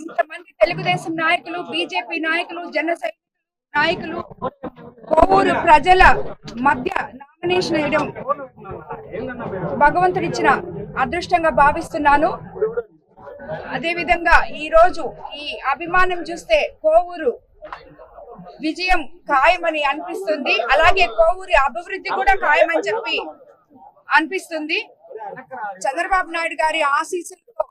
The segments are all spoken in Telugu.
ఇంతమంది తెలుగుదేశం నాయకులు, బీజేపీ నాయకులు, జన నాయకులు కోవూరు ప్రజల మధ్య నామినేషన్ వేయడం భగవంతుడిచ్చిన అదృష్టంగా భావిస్తున్నాను. అదేవిధంగా ఈ రోజు ఈ అభిమానం చూస్తే కోవూరు విజయం ఖాయమని అనిపిస్తుంది. అలాగే కోవూరి అభివృద్ధి కూడా ఖాయమని చెప్పి అనిపిస్తుంది. చంద్రబాబు నాయుడు గారి ఆశీస్సులతో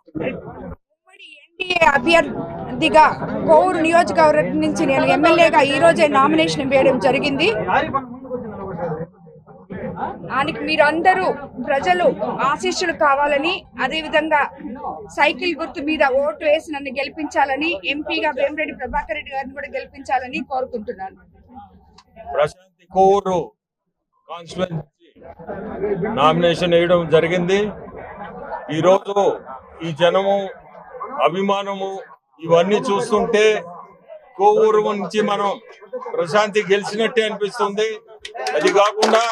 ఉమ్మడి ఎన్డీఏ అభ్యర్థిగా కోవూరు నియోజకవర్గం నుంచి నేను ఎమ్మెల్యేగా ఈ రోజే నామినేషన్ వేయడం జరిగింది. దానికి మీరందరూ ప్రజలు ఆశీస్సులు కావాలని, అదేవిధంగా సైకిల్ గుర్తు మీద ఓటు వేసి నన్ను గెలిపించాలని, ఎంపీగా వేమిరెడ్డి ప్రభాకర్ రెడ్డి గారిని కూడా గెలిపించాలని కోరుకుంటున్నాను. ప్రశాంతి కోవూరు కాన్స్టిట్యుయెన్సీ నామినేషన్ వేయడం జరిగింది. ఈరోజు ఈ జనము, అభిమానము ఇవన్నీ చూస్తుంటే కోవూరు నుంచి మనం ప్రశాంతి గెలిచినట్టే అనిపిస్తుంది. అది కాకుండా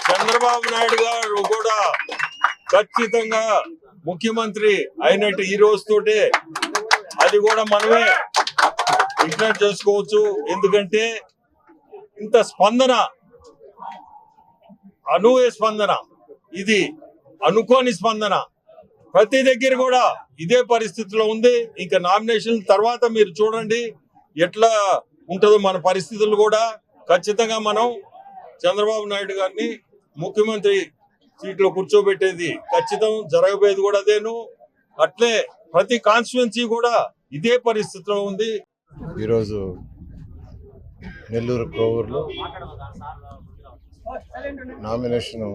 చంద్రబాబు నాయుడు గారు కూడా ఖచ్చితంగా ముఖ్యమంత్రి అయినట్టు ఈ రోజుతోటే అది కూడా మనమే విజ్ఞప్తి చేసుకోవచ్చు. ఎందుకంటే ఇంత స్పందన, అనూహ్య స్పందన, ఇది అనుకోని స్పందన ప్రతి దగ్గర కూడా ఇదే పరిస్థితిలో ఉంది. ఇంకా నామినేషన్ తర్వాత మీరు చూడండి ఎట్లా ఉంటుందో మన పరిస్థితులు కూడా. ఖచ్చితంగా మనం చంద్రబాబు నాయుడు గారిని ముఖ్యమంత్రి సీట్లో కూర్చోబెట్టేది ఖచ్చితం, జరగబోయేది కూడా అదేను. అట్లే ప్రతి కాన్స్టిట్యుయెన్సీ కూడా ఇదే పరిస్థితిలో ఉంది. ఈరోజు నెల్లూరు కోవూరులో నామినేషన్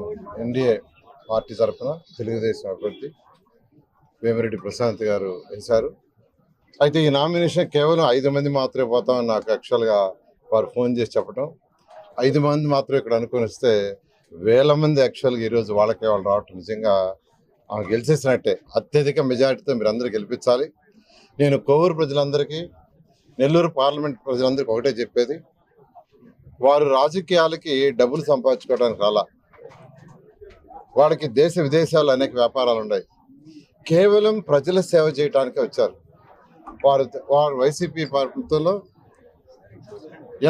ఎన్డీఏ పార్టీ తరఫున తెలుగుదేశం అభ్యర్థి వేమిరెడ్డి ప్రశాంత్ గారు వేశారు. అయితే ఈ నామినేషన్ కేవలం 5 మంది మాత్రమే పోతామని నాకు యాక్చువల్గా వారు ఫోన్ చేసి చెప్పడం, 5 మంది మాత్రం ఇక్కడ అనుకుని వస్తే వేల మంది యాక్చువల్గా ఈరోజు వాళ్ళకే వాళ్ళు రావటం నిజంగా గెలిచేసినట్టే. అత్యధిక మెజారిటీతో మీరు అందరూ గెలిపించాలి. నేను కోవూరు ప్రజలందరికీ, నెల్లూరు పార్లమెంట్ ప్రజలందరికీ ఒకటే చెప్పేది, వారు రాజకీయాలకి డబ్బులు సంపాదించుకోవడానికి రాలా. వాళ్ళకి దేశ విదేశాల్లో అనేక వ్యాపారాలు ఉన్నాయి. కేవలం ప్రజల సేవ చేయడానికే వచ్చారు. వారు వైసీపీ ప్రభుత్వంలో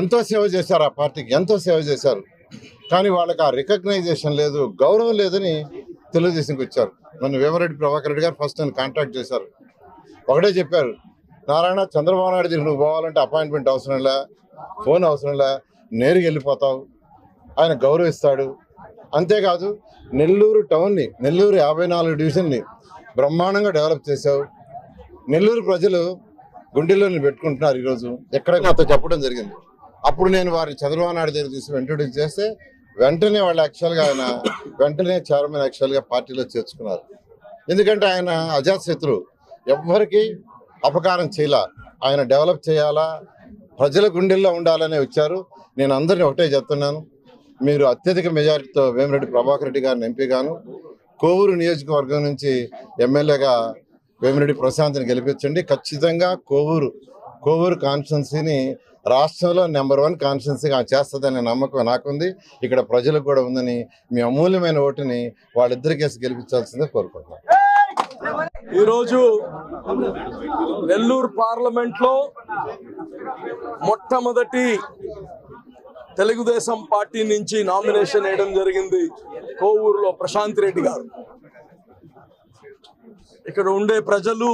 ఎంతో సేవ చేశారు, ఆ పార్టీకి ఎంతో సేవ చేశారు. కానీ వాళ్ళకి ఆ రికగ్నైజేషన్ లేదు, గౌరవం లేదని తెలుగుదేశంకి వచ్చారు. నన్ను వేమిరెడ్డి ప్రభాకర్ రెడ్డి గారు ఫస్ట్ నన్ను కాంటాక్ట్ చేశారు. ఒకటే చెప్పారు, నారాయణ చంద్రబాబు నాయుడు దగ్గర నువ్వు పోవాలంటే అపాయింట్మెంట్ అవసరంలే, ఫోన్ అవసరంలే, నేరుగా వెళ్ళిపోతావు, ఆయన గౌరవిస్తాడు. అంతేకాదు నెల్లూరు టౌన్ని, నెల్లూరు 54 డివిజన్ని బ్రహ్మాండంగా డెవలప్ చేశావు. నెల్లూరు ప్రజలు గుండెల్లోని పెట్టుకుంటున్నారు. ఈరోజు ఎక్కడ నాతో చెప్పడం జరిగింది. అప్పుడు నేను వారిని చంద్రబాబు నాయుడు దగ్గర తీసి ఇంట్రొడ్యూస్ చేస్తే వెంటనే వాళ్ళు యాక్చువల్గా ఆయన వెంటనే చైర్మన్ యాక్చువల్గా పార్టీలో చేర్చుకున్నారు. ఎందుకంటే ఆయన అజాతశత్రువు, ఎవ్వరికి అపకారం చేయాల, ఆయన డెవలప్ చేయాలా, ప్రజల గుండెల్లో ఉండాలనే వచ్చారు. నేను అందరినీ ఒకటే చెప్తున్నాను, మీరు అత్యధిక మెజారిటీతో వేమిరెడ్డి ప్రభాకర్ రెడ్డి గారిని ఎంపీగాను, కోవూరు నియోజకవర్గం నుంచి ఎమ్మెల్యేగా వేమిరెడ్డి ప్రశాంత్ని గెలిపించండి. ఖచ్చితంగా కోవూరు కాన్స్టిట్యున్సీని రాష్ట్రంలో నెంబర్ 1 కాన్స్టిట్యున్సీగా చేస్తుందనే నమ్మకం నాకుంది, ఇక్కడ ప్రజలకు కూడా ఉందని. మీ అమూల్యమైన ఓటుని వాళ్ళిద్దరికేసి గెలిపించాల్సిందే కోరుకుంటున్నాను. ఈరోజు నెల్లూరు పార్లమెంట్లో మొట్టమొదటి తెలుగుదేశం పార్టీ నుంచి నామినేషన్ వేయడం జరిగింది కోవూరులో ప్రశాంత్ రెడ్డి గారు. ఇక్కడ ఉండే ప్రజలు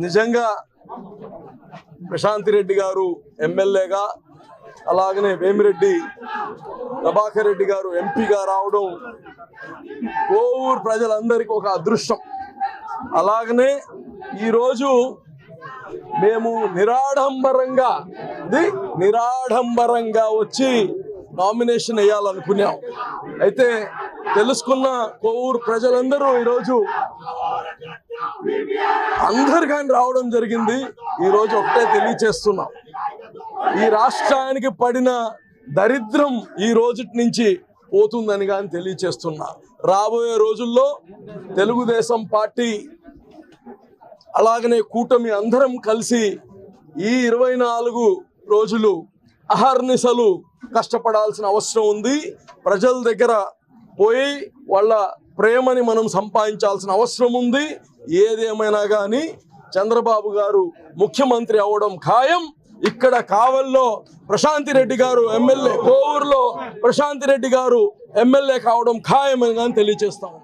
నిజంగా ప్రశాంత్ రెడ్డి గారు ఎమ్మెల్యేగా, అలాగనే వేమిరెడ్డి ప్రభాకర్ రెడ్డి గారు ఎంపీగా రావడం కోవూరు ప్రజలందరికీ ఒక అదృష్టం. అలాగనే ఈరోజు మేము నిరాడంబరంగా వచ్చి నామినేషన్ వేయాలనుకున్నాం. అయితే తెలుసుకున్న కోవూరు ప్రజలందరూ ఈరోజు అందరికీ రావడం జరిగింది. ఈరోజు ఒకటే తెలియచేస్తున్నాం, ఈ రాష్ట్రానికి పడిన దరిద్రం ఈ రోజు నుంచి పోతుందని కానీ తెలియచేస్తున్నా. రాబోయే రోజుల్లో తెలుగుదేశం పార్టీ అలాగనే కూటమి అందరం కలిసి ఈ 24 రోజులు అహర్నిశలు కష్టపడాల్సిన అవసరం ఉంది. ప్రజల దగ్గర పోయి వాళ్ళ ప్రేమని మనం సంపాదించాల్సిన అవసరం ఉంది. ఏదేమైనా కానీ చంద్రబాబు గారు ముఖ్యమంత్రి అవడం ఖాయం. ఇక్కడ కావల్లో ప్రశాంతి రెడ్డి గారు ఎమ్మెల్యే, కోవూరులో ప్రశాంతి రెడ్డి గారు ఎమ్మెల్యే కావడం ఖాయం అని తెలియజేస్తాం.